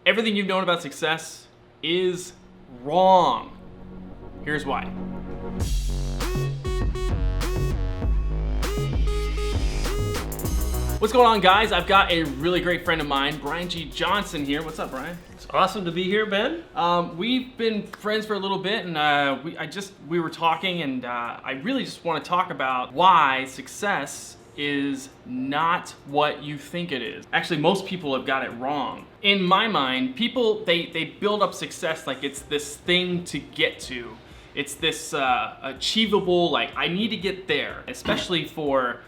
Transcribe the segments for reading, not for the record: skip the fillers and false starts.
Everything you've known about success is wrong. Here's why. What's going on, guys? I've got a really great friend of mine, Brian G. Johnson here. What's up, Brian? It's awesome to be here, Ben. We've been friends for a little bit, and we were talking, and I really just want to talk about why success is not what you think it is. Actually, most people have got it wrong. In my mind, people, they build up success like it's this thing to get to. It's this achievable, like, I need to get there, especially for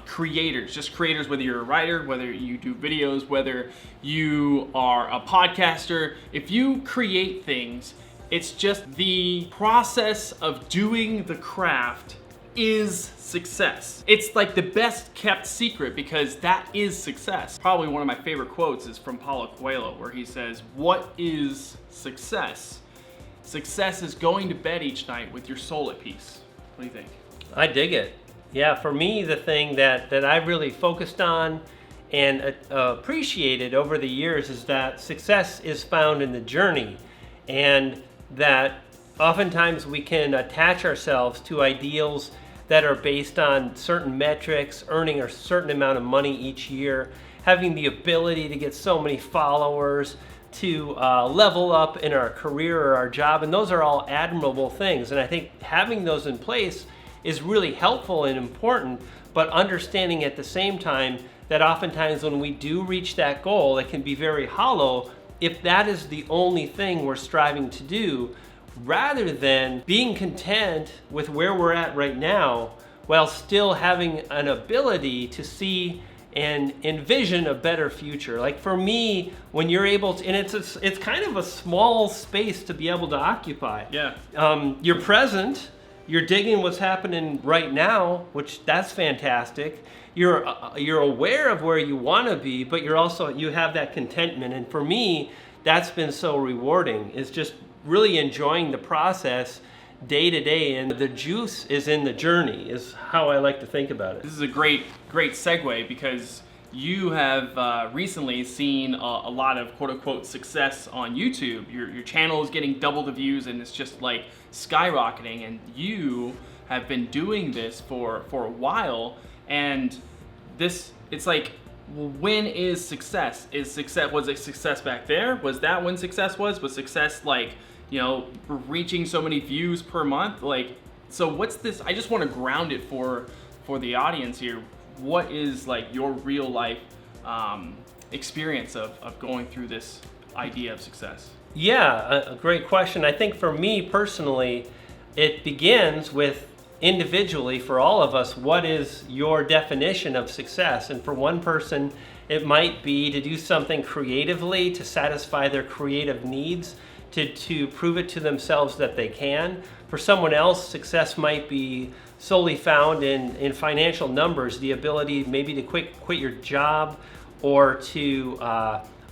creators, just creators, whether you're a writer, whether you do videos, whether you are a podcaster. If you create things, it's just the process of doing the craft is success. It's like the best kept secret because that is success. Probably one of my favorite quotes is from Paulo Coelho, where he says, "What is success? Success is going to bed each night with your soul at peace." What do you think? I dig it. Yeah, for me, the thing that I really focused on and appreciated over the years is that success is found in the journey, and that oftentimes we can attach ourselves to ideals that are based on certain metrics, earning a certain amount of money each year, having the ability to get so many followers, to level up in our career or our job, and those are all admirable things. And I think having those in place is really helpful and important, but understanding at the same time that oftentimes when we do reach that goal, it can be very hollow if that is the only thing we're striving to do, rather than being content with where we're at right now while still having an ability to see and envision a better future. Like for me, when you're able to, and it's kind of a small space to be able to occupy. Yeah. You're present, you're digging what's happening right now, which that's fantastic. You're aware of where you want to be, but you have that contentment. And for me, that's been so rewarding. It's just really enjoying the process day to day, and the juice is in the journey, is how I like to think about it. This is a great segue because you have recently seen a lot of quote-unquote success on YouTube. Your channel is getting double the views, and it's just like skyrocketing, and you have been doing this for a while, and it's like, well, when is success? Was it success back there? Was that when success was? Was success like, reaching so many views per month? Like, so what's this? I just want to ground it for the audience here. What is like your real life experience of going through this idea of success? Yeah, a great question. I think for me personally, it begins with individually for all of us, what is your definition of success? And for one person, it might be to do something creatively to satisfy their creative needs, to prove it to themselves that they can. For someone else, success might be solely found in financial numbers, the ability maybe to quit your job or to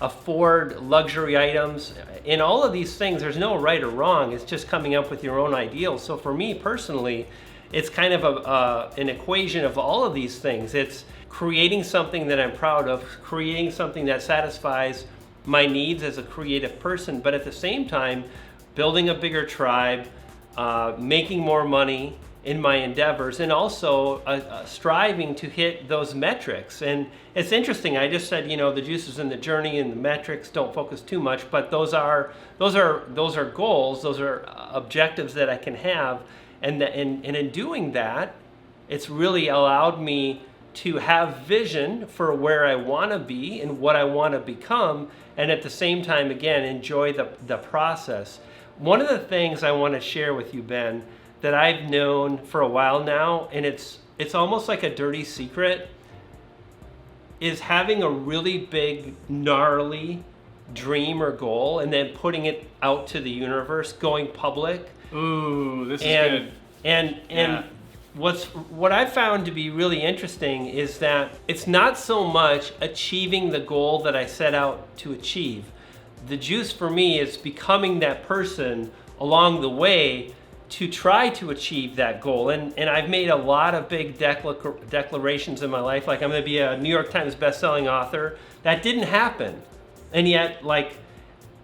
afford luxury items. In all of these things, there's no right or wrong. It's just coming up with your own ideals. So for me personally, it's kind of an equation of all of these things. It's creating something that I'm proud of, creating something that satisfies my needs as a creative person, but at the same time, building a bigger tribe, making more money in my endeavors, and also striving to hit those metrics. And it's interesting, I just said, the juice is in the journey and the metrics, don't focus too much, but those are goals, those are objectives that I can have. And in doing that, it's really allowed me to have vision for where I want to be and what I want to become, and at the same time, again, enjoy the process. One of the things I want to share with you, Ben, that I've known for a while now, and it's almost like a dirty secret, is having a really big, gnarly dream or goal and then putting it out to the universe, going public. Ooh, this is good. And what I've found to be really interesting is that it's not so much achieving the goal that I set out to achieve. The juice for me is becoming that person along the way to try to achieve that goal. And I've made a lot of big declarations in my life, like I'm going to be a New York Times bestselling author. That didn't happen. And yet, like,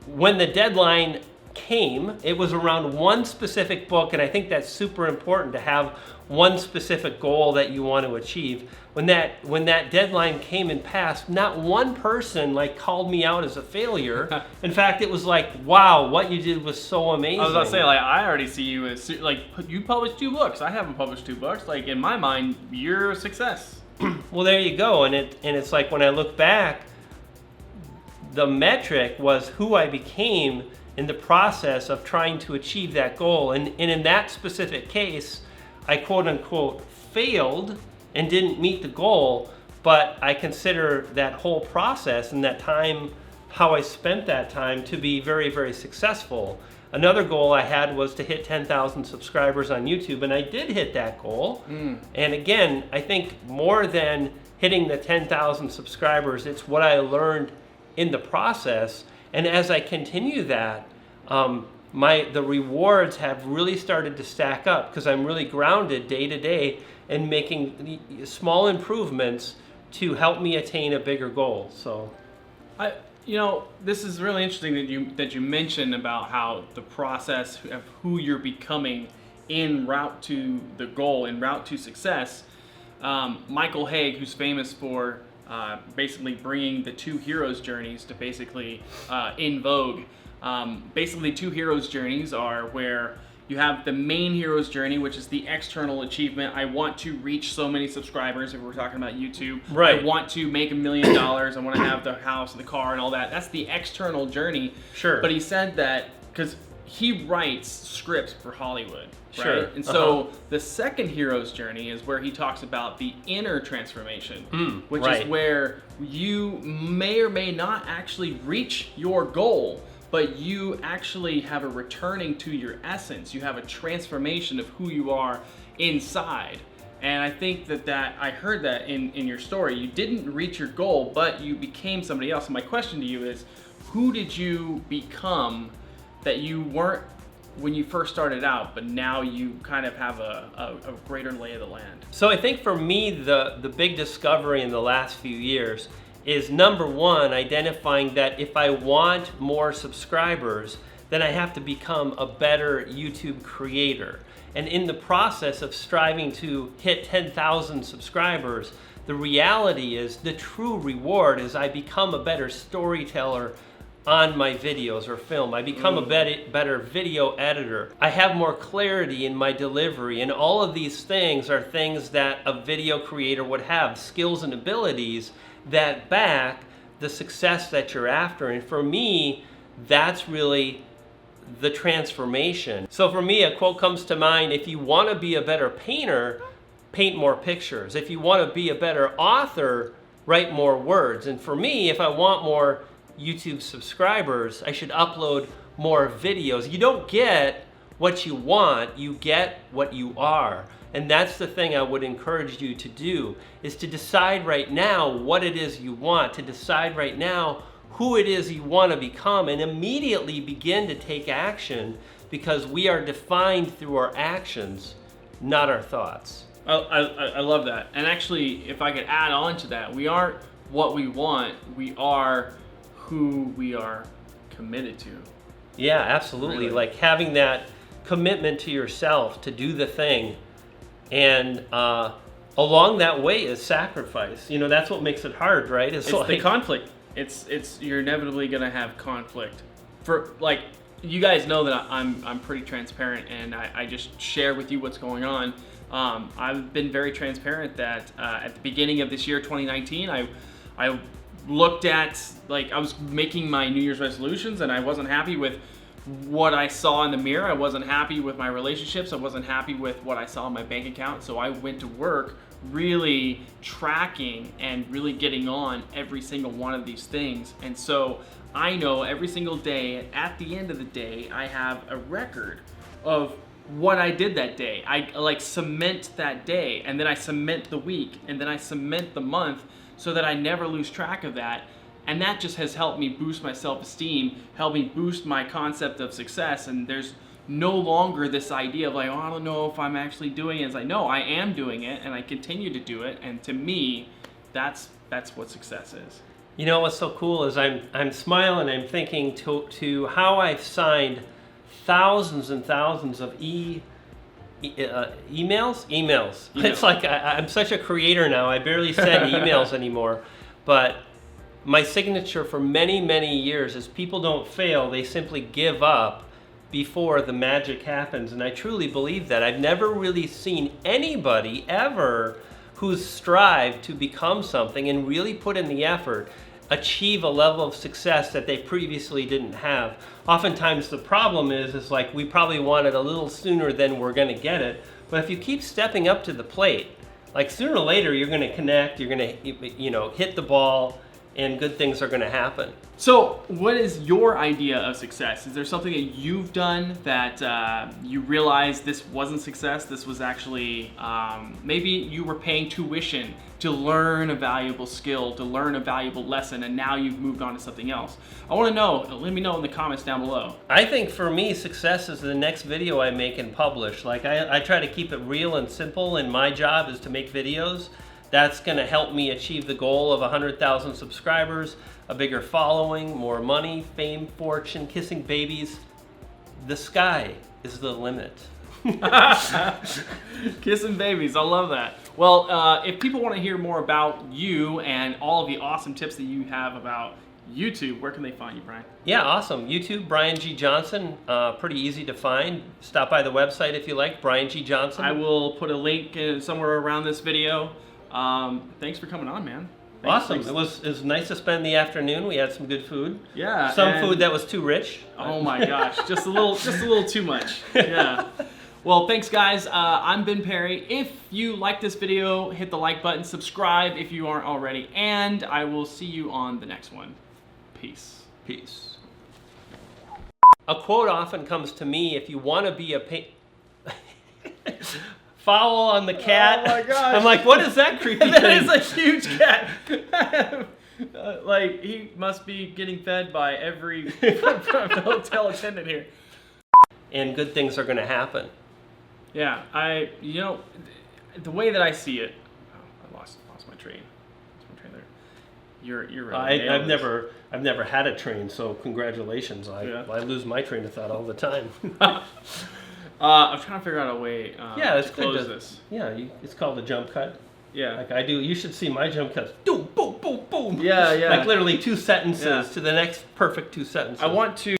when the deadline came, it was around one specific book, and I think that's super important to have one specific goal that you want to achieve. When that deadline came and passed, not one person like called me out as a failure. In fact, it was like, wow, what you did was so amazing. I was about to say, like, I already see you as like, you published 2 books. I haven't published 2 books. Like, in my mind, you're a success. Well, there you go. And it's like, when I look back, the metric was who I became in the process of trying to achieve that goal. And in that specific case, I quote unquote failed and didn't meet the goal, but I consider that whole process and that time, how I spent that time, to be very, very successful. Another goal I had was to hit 10,000 subscribers on YouTube, and I did hit that goal. And again, I think more than hitting the 10,000 subscribers, it's what I learned in the process. And as I continue that, the rewards have really started to stack up, because I'm really grounded day to day and making small improvements to help me attain a bigger goal. So, this is really interesting that you mentioned about how the process of who you're becoming en route to the goal, en route to success. Michael Haig, who's famous for basically bringing the 2 heroes' journeys to basically in vogue. Basically, 2 heroes' journeys are where you have the main hero's journey, which is the external achievement. I want to reach so many subscribers, if we're talking about YouTube. Right. I want to make $1 million. I want to have the house, the car, and all that. That's the external journey. Sure. But he said that because he writes scripts for Hollywood. Right? Sure. And so the second hero's journey is where he talks about the inner transformation, which right. is where you may or may not actually reach your goal, but you actually have a returning to your essence. You have a transformation of who you are inside. And I think that I heard that in your story. You didn't reach your goal, but you became somebody else. And my question to you is, who did you become that you weren't when you first started out, but now you kind of have a greater lay of the land? So I think for me, the big discovery in the last few years is, number one, identifying that if I want more subscribers, then I have to become a better YouTube creator. And in the process of striving to hit 10,000 subscribers, the reality is, the true reward is I become a better storyteller on my videos or film. I become a better video editor. I have more clarity in my delivery, and all of these things are things that a video creator would have, skills and abilities that back the success that you're after. And for me, that's really the transformation. So for me, a quote comes to mind: if you want to be a better painter, paint more pictures. If you want to be a better author, write more words. And for me, if I want more YouTube subscribers, I should upload more videos. You don't get what you want, you get what you are. And that's the thing I would encourage you to do, is to decide right now what it is you want, to decide right now who it is you want to become, and immediately begin to take action, because we are defined through our actions, not our thoughts. I love that. And actually, if I could add on to that, we aren't what we want, we are who we are committed to. Yeah, absolutely. Really? Like having that commitment to yourself to do the thing, and along that way is sacrifice. You know, that's what makes it hard, right? It's like the conflict. It's you're inevitably gonna have conflict. For like, you guys know that I'm pretty transparent, and I just share with you what's going on. I've been very transparent that at the beginning of this year, 2019, I looked at, like, I was making my New Year's resolutions, and I wasn't happy with what I saw in the mirror. I wasn't happy with my relationships. I wasn't happy with what I saw in my bank account. So I went to work really tracking and really getting on every single one of these things. And so I know every single day, at the end of the day, I have a record of what I did that day. I like cement that day, and then I cement the week, and then I cement the month, so that I never lose track of that. And that just has helped me boost my self-esteem, helped me boost my concept of success. And there's no longer this idea of like, oh, I don't know if I'm actually doing it. It's like, no, I am doing it, and I continue to do it. And to me, that's what success is. You know what's so cool is I'm smiling. I'm thinking to how I've signed thousands and thousands of emails. It's like I'm such a creator now. I barely send emails anymore, but my signature for many years is people don't fail, they simply give up before the magic happens. And I truly believe that. I've never really seen anybody ever who's strived to become something and really put in the effort achieve a level of success that they previously didn't have. Oftentimes the problem is like we probably want it a little sooner than we're going to get it. But if you keep stepping up to the plate, like sooner or later you're going to connect, you're going to hit the ball, and good things are going to happen. So what is your idea of success? Is there something that you've done that you realized this wasn't success? This was actually, maybe you were paying tuition to learn a valuable skill, to learn a valuable lesson, and now you've moved on to something else. I want to know, let me know in the comments down below. I think for me, success is the next video I make and publish. Like I try to keep it real and simple, and my job is to make videos. That's going to help me achieve the goal of 100,000 subscribers, a bigger following, more money, fame, fortune, kissing babies. The sky is the limit. Kissing babies, I love that. Well, if people want to hear more about you and all of the awesome tips that you have about YouTube, where can they find you, Brian? Yeah, awesome. YouTube, Brian G. Johnson, pretty easy to find. Stop by the website if you like, Brian G. Johnson. I will put a link somewhere around this video. Thanks for coming on, man. Awesome. It was nice to spend the afternoon. We had some good food. Yeah. Some food that was too rich. Oh my gosh, just a little too much. Yeah. Well, thanks guys. I'm Ben Perry. If you like this video, hit the like button, subscribe if you aren't already, and I will see you on the next one. Peace. Peace. A quote often comes to me: if you want to be a foul on the cat. Oh my gosh. I'm like, what is that creepy thing? That is a huge cat. Like, he must be getting fed by every hotel attendant here. And good things are going to happen. Yeah, the way that I see it, I lost my train. Lost my train there. You're really I've never had a train, so congratulations. I lose my train of thought all the time. I'm trying to figure out a way to close this. Yeah, it's called a jump cut. Yeah. Like I do. You should see my jump cuts. Boom, boom, boom, boom. Yeah, yeah. Like literally 2 sentences to the next perfect 2 sentences. I want to